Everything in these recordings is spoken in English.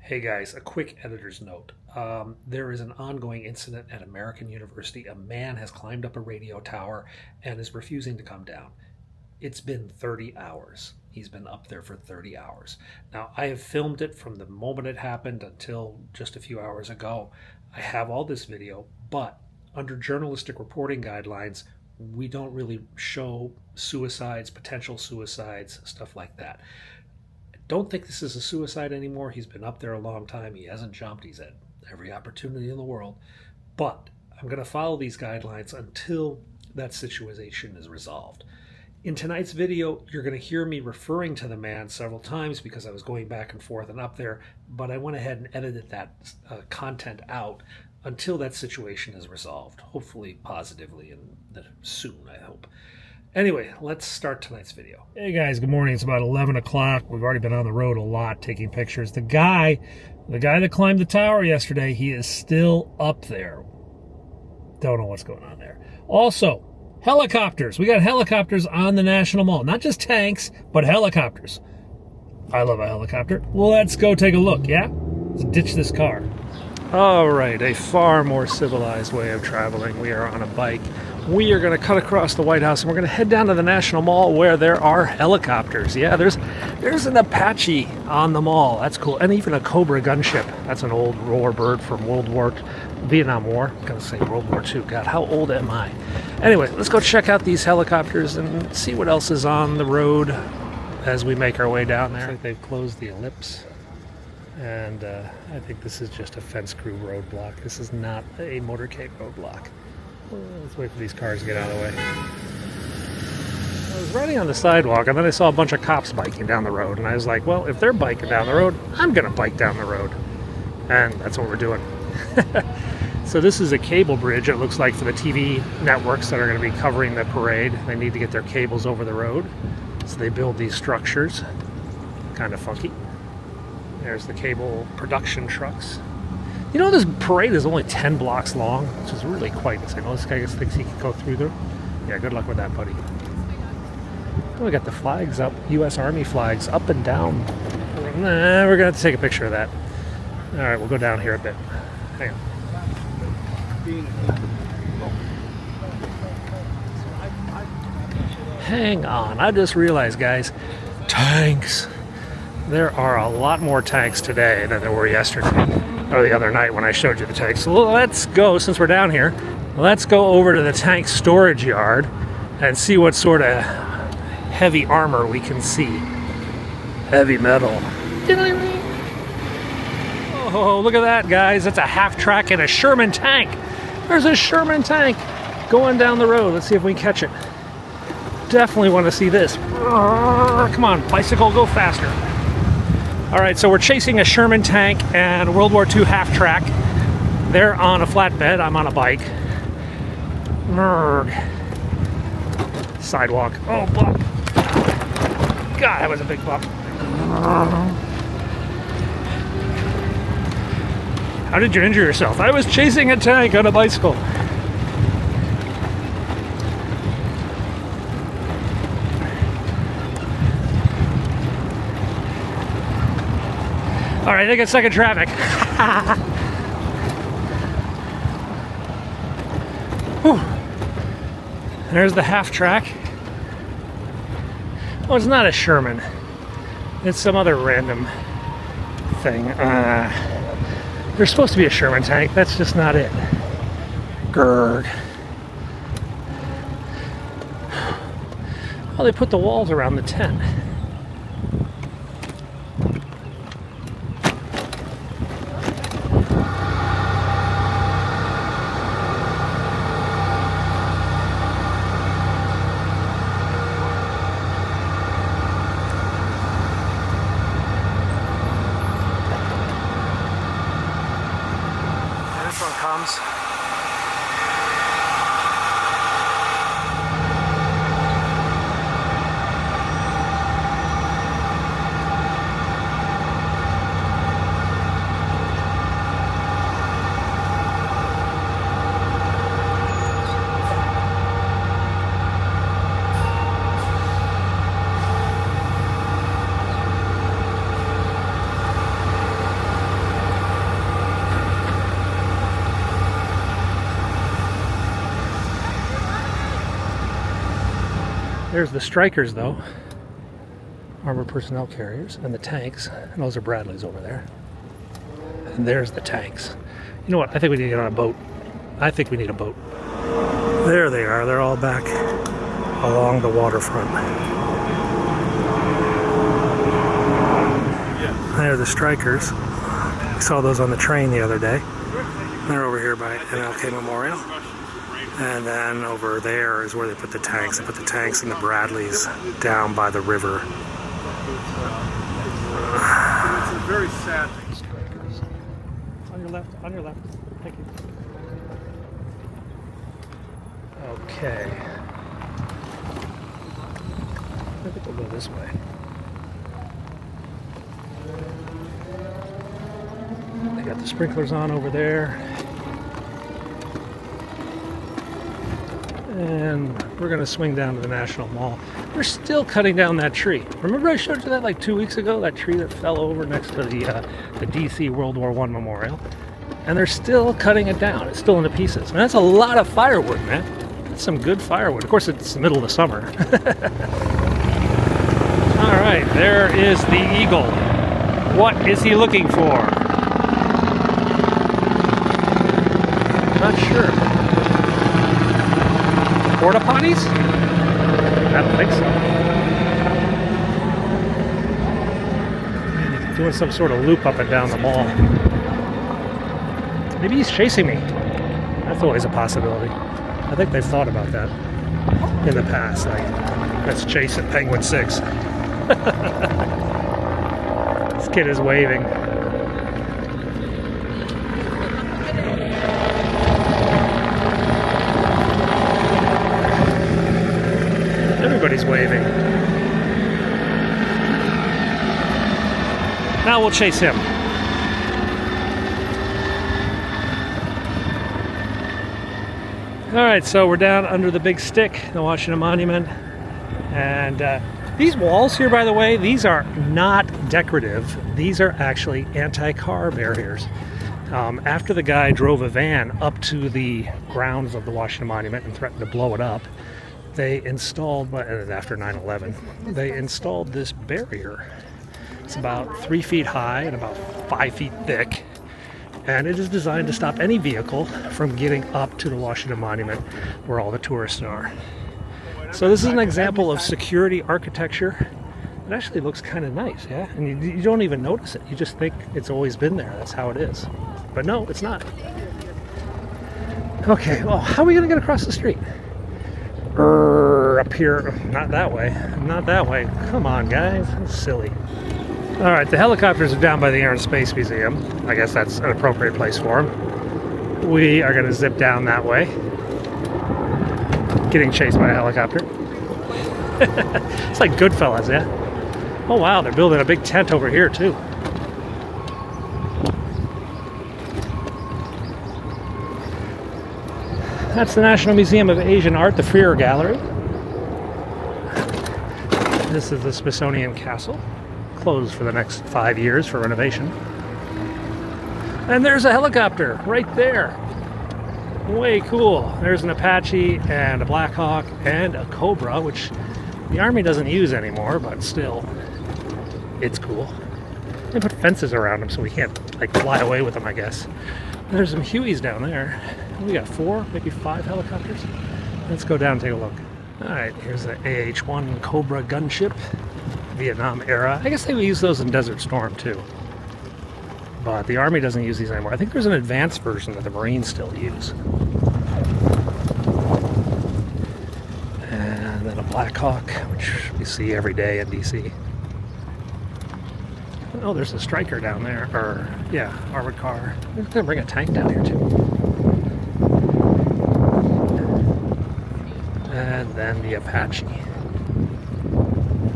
Hey guys, a quick editor's note. There is an ongoing incident at American University. A man has climbed up a radio tower and is refusing to come down. It's been 30 hours. He's been up there for 30 hours. Now, I have filmed it from the moment it happened until just a few hours ago. I have all this video, but under journalistic reporting guidelines, we don't really show suicides, potential suicides, stuff like that. Don't think this is a suicide anymore. He's been up there a long time. He hasn't jumped. He's had every opportunity in the world. But I'm going to follow these guidelines until that situation is resolved. In tonight's video, you're going to hear me referring to the man several times because I was going back and forth and up there, but I went ahead and edited that content out until that situation is resolved, hopefully positively and soon, I hope. Anyway, let's start tonight's video. Hey guys, good morning. It's about 11 o'clock. We've already been on the road a lot taking pictures. The guy that climbed the tower yesterday, he is still up there. Don't know what's going on there. Also, helicopters. We got helicopters on the National Mall. Not just tanks, but helicopters. I love a helicopter. Well, let's go take a look, yeah? Let's ditch this car. All right, a far more civilized way of traveling. We are on a bike. We are going to cut across the White House and we're going to head down to the National Mall where there are helicopters. Yeah, there's an Apache on the mall. That's cool. And even a Cobra gunship. That's an old warbird from Vietnam War. I'm going to say World War II. God, how old am I? Anyway, let's go check out these helicopters and see what else is on the road as we make our way down there. Looks like they've closed the ellipse. And I think this is just a fence crew roadblock. This is not a motorcade roadblock. Let's wait for these cars to get out of the way. I was riding on the sidewalk and then I saw a bunch of cops biking down the road. And I was like, well, if they're biking down the road, I'm going to bike down the road. And that's what we're doing. So this is a cable bridge, it looks like, for the TV networks that are going to be covering the parade. They need to get their cables over the road. So they build these structures. Kind of funky. There's the cable production trucks. You know, this parade is only 10 blocks long, which is really quite insane. Oh, this guy thinks he can go through there. Yeah, good luck with that, buddy. Oh, we got the flags up, U.S. Army flags up and down. Nah, we're going to have to take a picture of that. All right, we'll go down here a bit. Hang on. Hang on, I just realized, guys, tanks. There are a lot more tanks today than there were yesterday, or the other night when I showed you the tanks. So let's go, since we're down here, let's go over to the tank storage yard and see what sort of heavy armor we can see. Heavy metal. Oh, look at that, guys. That's a half-track and a Sherman tank. There's a Sherman tank going down the road. Let's see if we can catch it. Definitely want to see this. Come on, bicycle, go faster. All right, so we're chasing a Sherman tank and World War II half-track. They're on a flatbed. I'm on a bike. Sidewalk. Oh, bump. God, that was a big bump. How did you injure yourself? I was chasing a tank on a bicycle. All right, I got stuck in traffic. There's the half track. Oh, it's not a Sherman. It's some other random thing. There's supposed to be a Sherman tank. That's just not it. Grrr. Oh, they put the walls around the tent. This one comes. There's the Strikers, though. Armored personnel carriers and the tanks. And those are Bradleys over there. And there's the tanks. You know what? I think we need to get on a boat. I think we need a boat. There they are. They're all back along the waterfront. There are the Strikers. We saw those on the train the other day. They're over here by MLK Memorial. And then over there is where they put the tanks. They put the tanks and the Bradleys down by the river. It's a very sad thing. Strikers. On your left, on your left. Thank you. Okay. I think we'll go this way. They got the sprinklers on over there. And we're going to swing down to the National Mall. They're still cutting down that tree. Remember I showed you that like 2 weeks ago? That tree that fell over next to the DC World War I Memorial. And they're still cutting it down. It's still into pieces. And that's a lot of firewood, man. That's some good firewood. Of course, it's the middle of the summer. All right, there is the Eagle. What is he looking for? Not sure. Porta potties? I don't think so. He's doing some sort of loop up and down the mall. Maybe he's chasing me. That's always a possibility. I think they've thought about that in the past. Like, let's chase at Penguin 6. This kid is waving. Everybody's waving. Now we'll chase him. Alright, so we're down under the big stick, the Washington Monument. And these walls here, by the way, these are not decorative. These are actually anti-car barriers. After the guy drove a van up to the grounds of the Washington Monument and threatened to blow it up, they installed, after 9/11, they installed this barrier. It's about 3 feet high and about 5 feet thick. And it is designed to stop any vehicle from getting up to the Washington Monument where all the tourists are. So this is an example of security architecture. It actually looks kind of nice, yeah? And you don't even notice it. You just think it's always been there. That's how it is. But no, it's not. Okay, well, how are we going to get across the street? Up here. Not that way. Not that way. Come on, guys. That's silly. All right, the helicopters are down by the Air and Space Museum. I guess that's an appropriate place for them. We are going to zip down that way. Getting chased by a helicopter. It's like Goodfellas, yeah? Oh wow, they're building a big tent over here too. That's the National Museum of Asian Art, the Freer Gallery. This is the Smithsonian Castle. Closed for the next 5 years for renovation. And there's a helicopter right there. Way cool. There's an Apache and a Black Hawk and a Cobra, which the Army doesn't use anymore, but still, it's cool. They put fences around them so we can't like fly away with them, I guess. There's some Hueys down there. We got 4, maybe 5 helicopters. Let's go down and take a look. All right, here's the AH-1 Cobra gunship, Vietnam era. I guess they would use those in Desert Storm too. But the Army doesn't use these anymore. I think there's an advanced version that the Marines still use. And then a Black Hawk, which we see every day in DC. Oh, there's a Striker down there, or yeah, armored car. They're gonna bring a tank down here too. And then the Apache,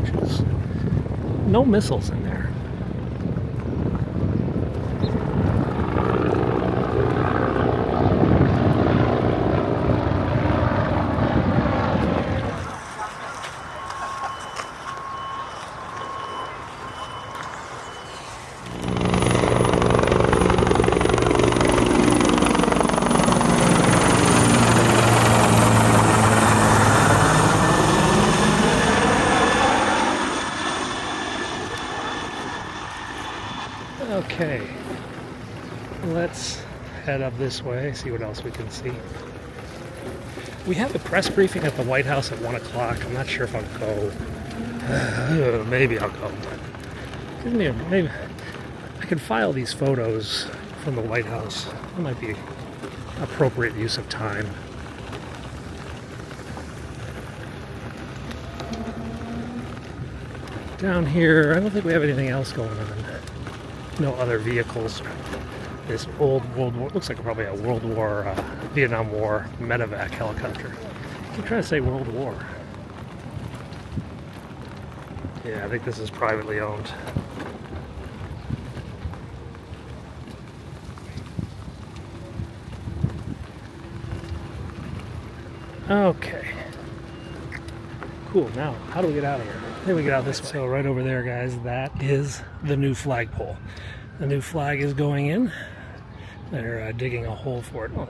which is no missiles in there. Okay, let's head up this way, see what else we can see. We have a press briefing at the White House at 1 o'clock. I'm not sure if I'll go. Maybe I'll go. Maybe I could file these photos from the White House. That might be appropriate use of time. Down here, I don't think we have anything else going on. No other vehicles. This old World War, looks like probably a World War, Vietnam War medevac helicopter. I keep trying to say World War. Yeah, I think this is privately owned. Okay. Cool, now, how do we get out of here? Then we get out this way. So right over there, guys, that is the new flagpole. The new flag is going in. They're digging a hole for it. Oh,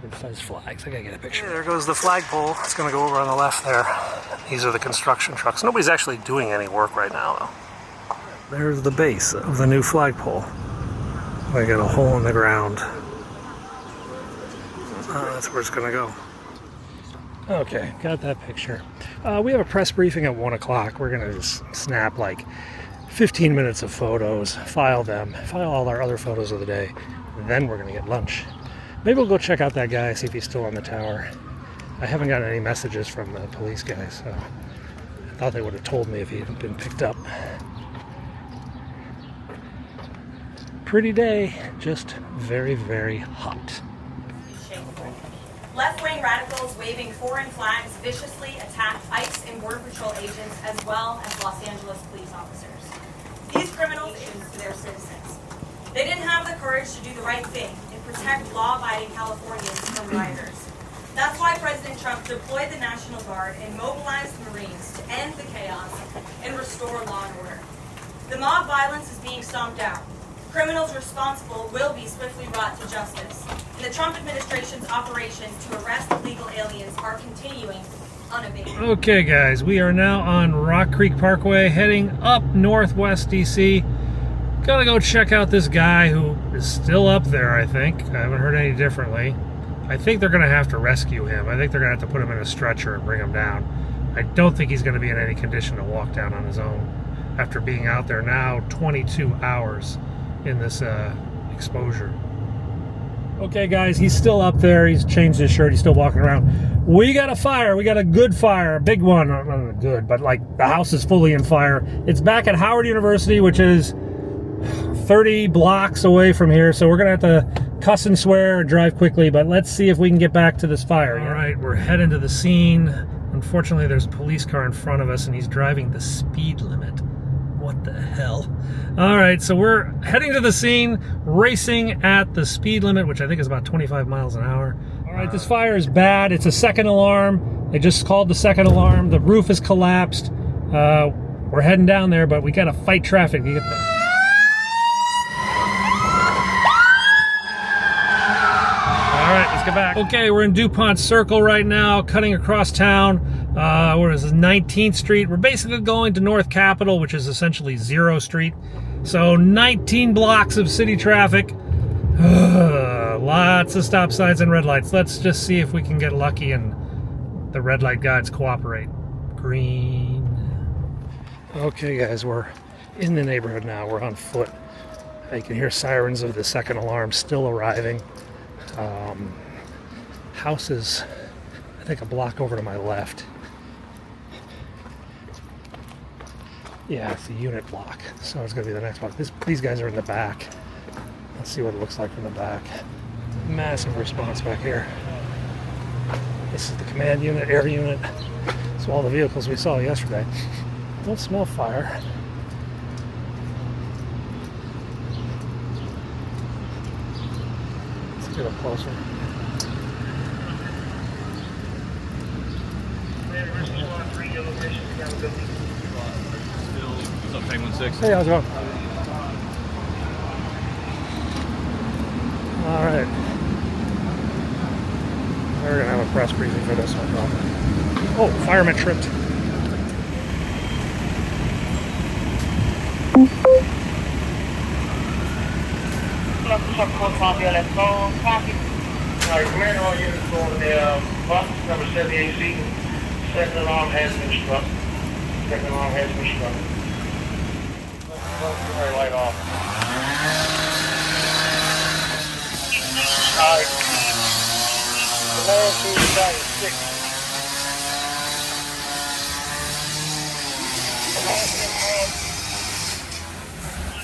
it says flags. I gotta get a picture. There goes the flagpole. It's gonna go over on the left there. These are the construction trucks. Nobody's actually doing any work right now, though. There's the base of the new flagpole. I got a hole in the ground. That's where it's gonna go. Okay, got that picture. We have a press briefing at 1 o'clock. We're gonna just snap like 15 minutes of photos, file all our other photos of the day, then we're gonna get lunch. Maybe we'll go check out that guy, see if he's still on the tower. I haven't gotten any messages from the police guy, so I thought they would have told me if he had been picked up. Pretty day, just very, very hot. Left-wing radicals waving foreign flags viciously attacked ICE and Border Patrol agents as well as Los Angeles police officers. These criminals to their citizens. They didn't have the courage to do the right thing and protect law-abiding Californians from rioters. That's why President Trump deployed the National Guard and mobilized the Marines to end the chaos and restore law and order. The mob violence is being stomped out. Criminals responsible will be swiftly brought to justice. And the Trump administration's operations to arrest illegal aliens are continuing unabated. Okay, guys, we are now on Rock Creek Parkway, heading up northwest DC. Gotta go check out this guy who is still up there, I think. I haven't heard any differently. I think they're gonna have to rescue him. I think they're gonna have to put him in a stretcher and bring him down. I don't think he's gonna be in any condition to walk down on his own after being out there now 22 hours in this exposure. Okay, guys, he's still up there. He's changed his shirt. He's still walking around. We got a fire. We got a good fire, a big one. Not good, but like the house is fully in fire. It's back at Howard University, which is 30 blocks away from here. So we're going to have to cuss and swear and drive quickly, but let's see if we can get back to this fire. All right, we're heading to the scene. Unfortunately, there's a police car in front of us, and he's driving the speed limit. What the hell? All right, so we're heading to the scene, racing at the speed limit, which I think is about 25 miles an hour. All right, this fire is bad. It's a second alarm. They just called the second alarm. The roof has collapsed. We're heading down there, but we got to fight traffic to get there. All right, let's get back. Okay, we're in DuPont Circle right now, cutting across town. Where is this? 19th Street. We're basically going to North Capitol, which is essentially 0 Street. So 19 blocks of city traffic. Lots of stop signs and red lights. Let's just see if we can get lucky and the red light guides cooperate. Green. Okay, guys, we're in the neighborhood now. We're on foot. You can hear sirens of the second alarm still arriving. House is, I think, a block over to my left. Yeah, it's the unit block, so it's going to be the next block. These guys are in the back. Let's see what it looks like from the back. Massive response back here. This is the command unit, air unit. So all the vehicles we saw yesterday. Don't smell fire. Let's get up closer. What's up, Penguin 6? Hey, how's it going? All right. We're gonna have a press briefing for this one, probably. Oh, fireman tripped. truck 4 copy, let's go. Copy. Alright, Commander, all units on the bus, number 78 seating. Second alarm has been struck. Second alarm has been struck. Let's light off. Alright. Command to Battalion 6.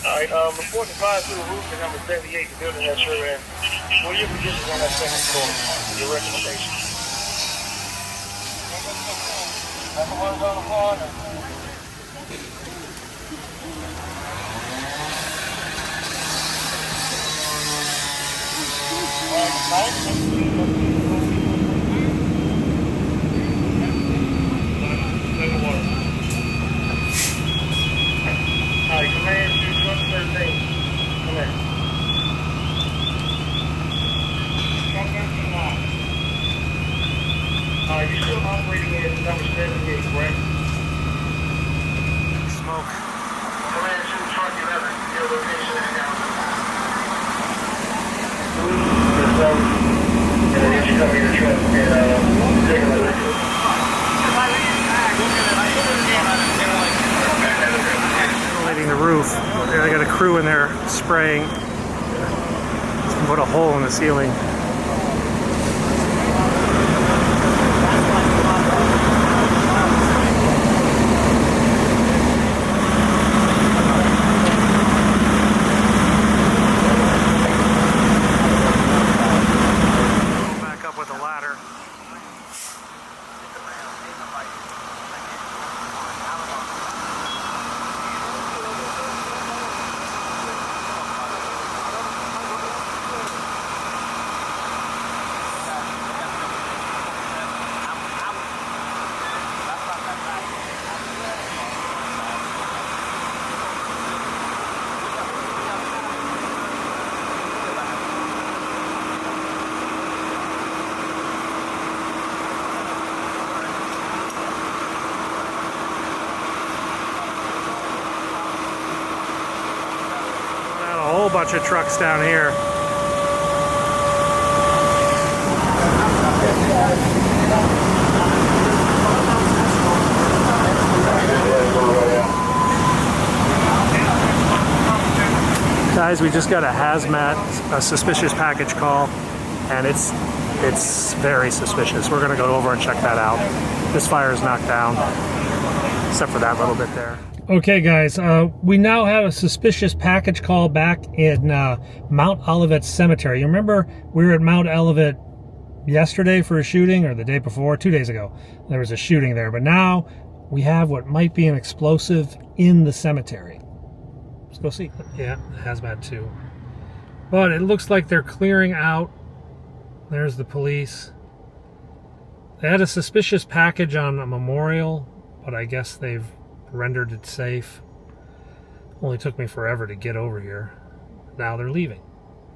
Alright, report the fire through the roof to number 78, the building that you're in. What are your positions on that second floor? Your recommendation? Number one's on the corner. Alright, command to truck 13. Come in. Truck 13 now. Alright, you're still operating at number 78, correct? Smoke. Command to truck 11. Your location is down. And then you come in the truck and take a look. Ventilating the roof. I got a crew in there spraying. Put a hole in the ceiling. Back up with the ladder. A whole bunch of trucks down here. Guys, we just got a hazmat, a suspicious package call, and it's very suspicious. We're gonna go over and check that out. This fire is knocked down, except for that little bit there. Okay, guys, we now have a suspicious package call back in Mount Olivet Cemetery. You remember we were at Mount Olivet yesterday for a shooting, or the day before, 2 days ago. There was a shooting there, but now we have what might be an explosive in the cemetery. Let's go see. Yeah, hazmat too. But it looks like they're clearing out. There's the police. They had a suspicious package on a memorial, but I guess they've rendered it safe. Only took me forever to get over here. Now they're leaving.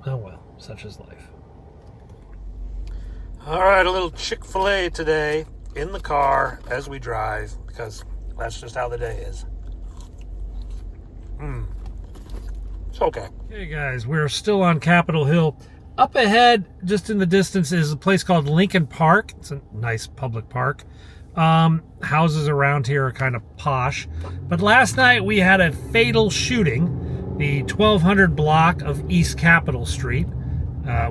Oh well, such is life. Alright, a little Chick-fil-A today in the car as we drive, because that's just how the day is. It's okay. Hey guys, we're still on Capitol Hill. Up ahead, just in the distance, is a place called Lincoln Park. It's a nice public park. Houses around here are kind of posh. But last night we had a fatal shooting, the 1200 block of East Capitol Street,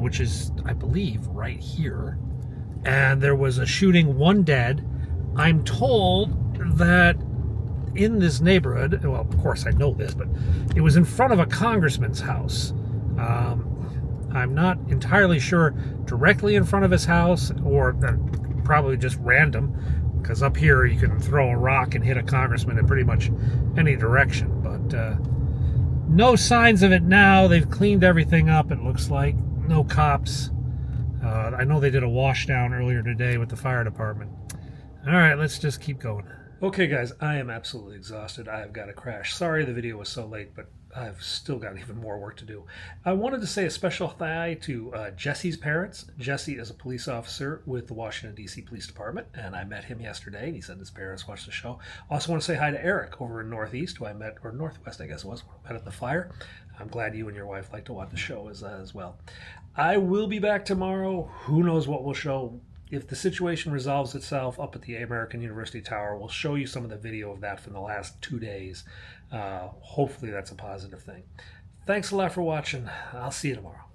which is, I believe, right here. And there was a shooting, 1 dead. I'm told that in this neighborhood, well, of course I know this, but it was in front of a congressman's house. I'm not entirely sure directly in front of his house, or probably just random, because up here you can throw a rock and hit a congressman in pretty much any direction. But no signs of it now. They've cleaned everything up, it looks like. No cops. I know they did a washdown earlier today with the fire department. All right, let's just keep going. Okay, guys, I am absolutely exhausted. I have got to crash. Sorry the video was so late, but I've still got even more work to do. I wanted to say a special hi to Jesse's parents. Jesse is a police officer with the Washington, D.C. Police Department, and I met him yesterday, and he said his parents watched the show. Also want to say hi to Eric over in Northeast, who I met, or Northwest, I guess it was, who I met at the fire. I'm glad you and your wife like to watch the show as well. I will be back tomorrow. Who knows what we'll show. If the situation resolves itself up at the American University Tower, we'll show you some of the video of that from the last 2 days. Hopefully that's a positive thing. Thanks a lot for watching. I'll see you tomorrow.